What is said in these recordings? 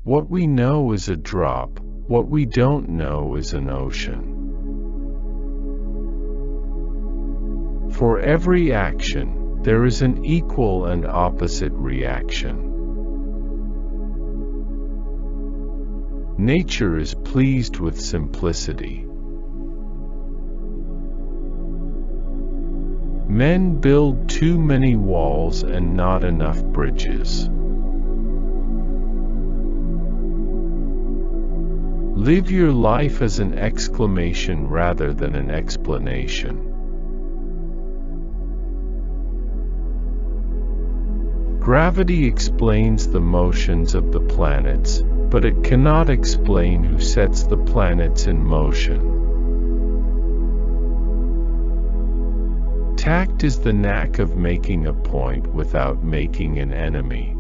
What we know is a drop, what we don't know is an ocean. For every action, there is an equal and opposite reaction. Nature is pleased with simplicity. Men build too many walls and not enough bridges. Live your life as an exclamation rather than an explanation. Gravity explains the motions of the planets, but it cannot explain who sets the planets in motion. Tact is the knack of making a point without making an enemy.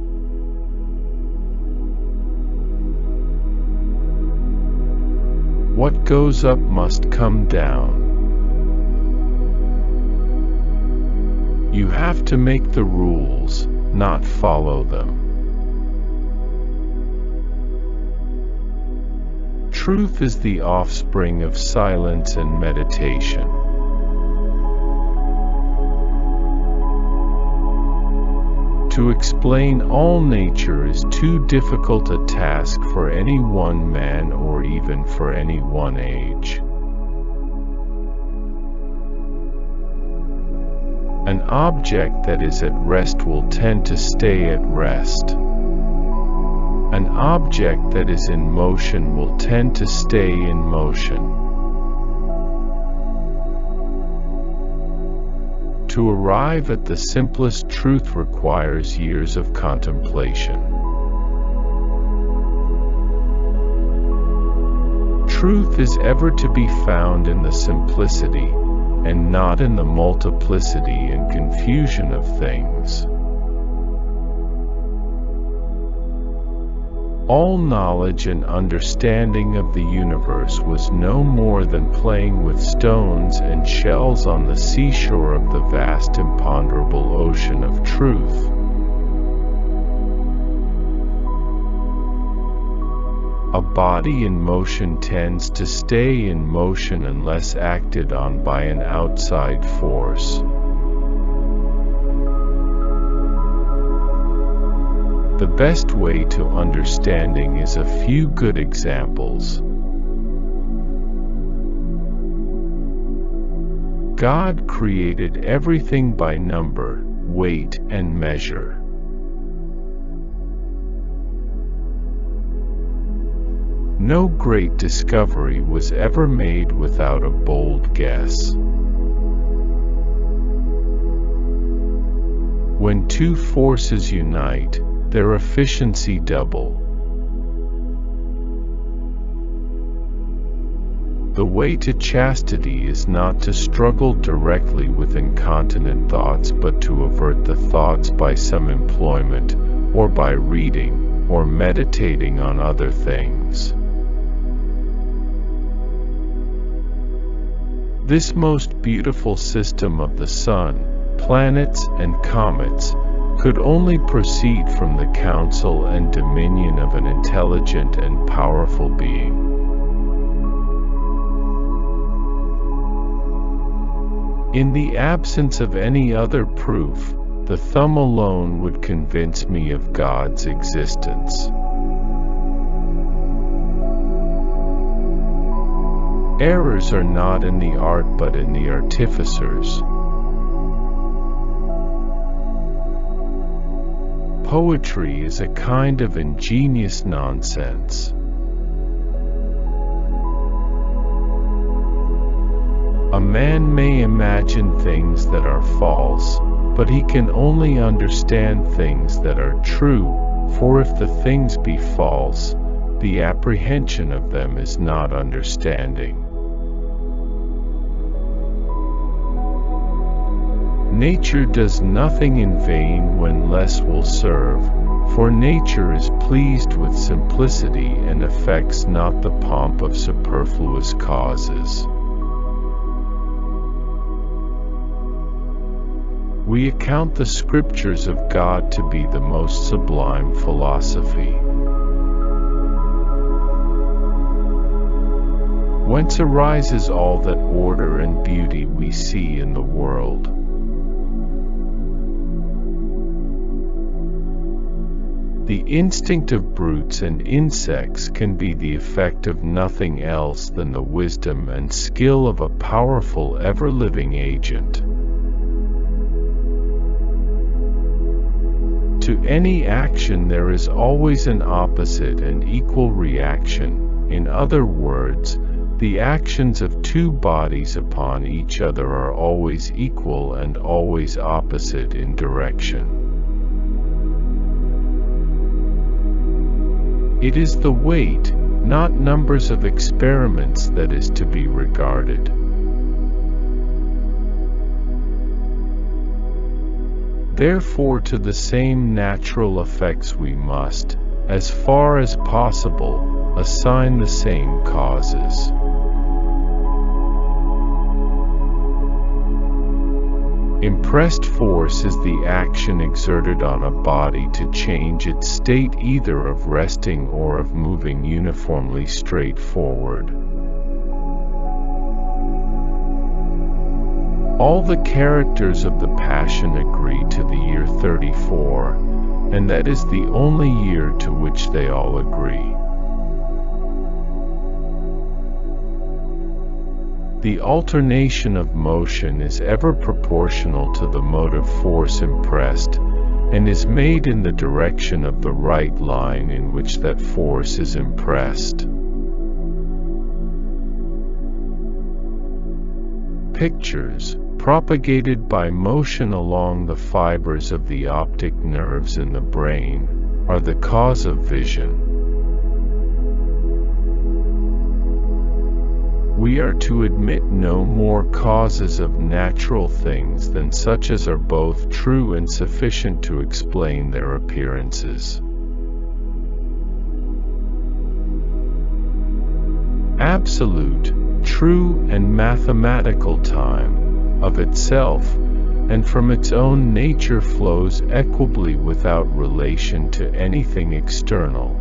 What goes up must come down. You have to make the rules, not follow them. Truth is the offspring of silence and meditation. To explain all nature is too difficult a task for any one man or even for any one age. An object that is at rest will tend to stay at rest. An object that is in motion will tend to stay in motion. To arrive at the simplest truth requires years of contemplation. Truth is ever to be found in the simplicity, and not in the multiplicity and confusion of things. All knowledge and understanding of the universe was no more than playing with stones and shells on the seashore of the vast imponderable ocean of truth. A body in motion tends to stay in motion unless acted on by an outside force. The best way to understanding is a few good examples. God created everything by number, weight, and measure. No great discovery was ever made without a bold guess. When two forces unite, their efficiency double. The way to chastity is not to struggle directly with incontinent thoughts, but to avert the thoughts by some employment, or by reading, or meditating on other things. This most beautiful system of the sun, planets, and comets could only proceed from the counsel and dominion of an intelligent and powerful being. In the absence of any other proof, the thumb alone would convince me of God's existence. Errors are not in the art but in the artificers. Poetry is a kind of ingenious nonsense. A man may imagine things that are false, but he can only understand things that are true, for if the things be false, the apprehension of them is not understanding. Nature does nothing in vain when less will serve, for nature is pleased with simplicity and affects not the pomp of superfluous causes. We account the scriptures of God to be the most sublime philosophy. whence arises all that order and beauty we see in the world. The instinct of brutes and insects can be the effect of nothing else than the wisdom and skill of a powerful ever-living agent. To any action there is always an opposite and equal reaction. In other words, the actions of two bodies upon each other are always equal and always opposite in direction. It is the weight, not numbers of experiments, that is to be regarded. Therefore, to the same natural effects we must, as far as possible, assign the same causes. Impressed force is the action exerted on a body to change its state either of resting or of moving uniformly straight forward. All the characters of the Passion agree to the year 34, and that is the only year to which they all agree. The alternation of motion is ever proportional to the motive force impressed, and is made in the direction of the right line in which that force is impressed. Pictures, propagated by motion along the fibers of the optic nerves in the brain, are the cause of vision. We are to admit no more causes of natural things than such as are both true and sufficient to explain their appearances. Absolute, true and mathematical time, of itself, and from its own nature flows equably without relation to anything external.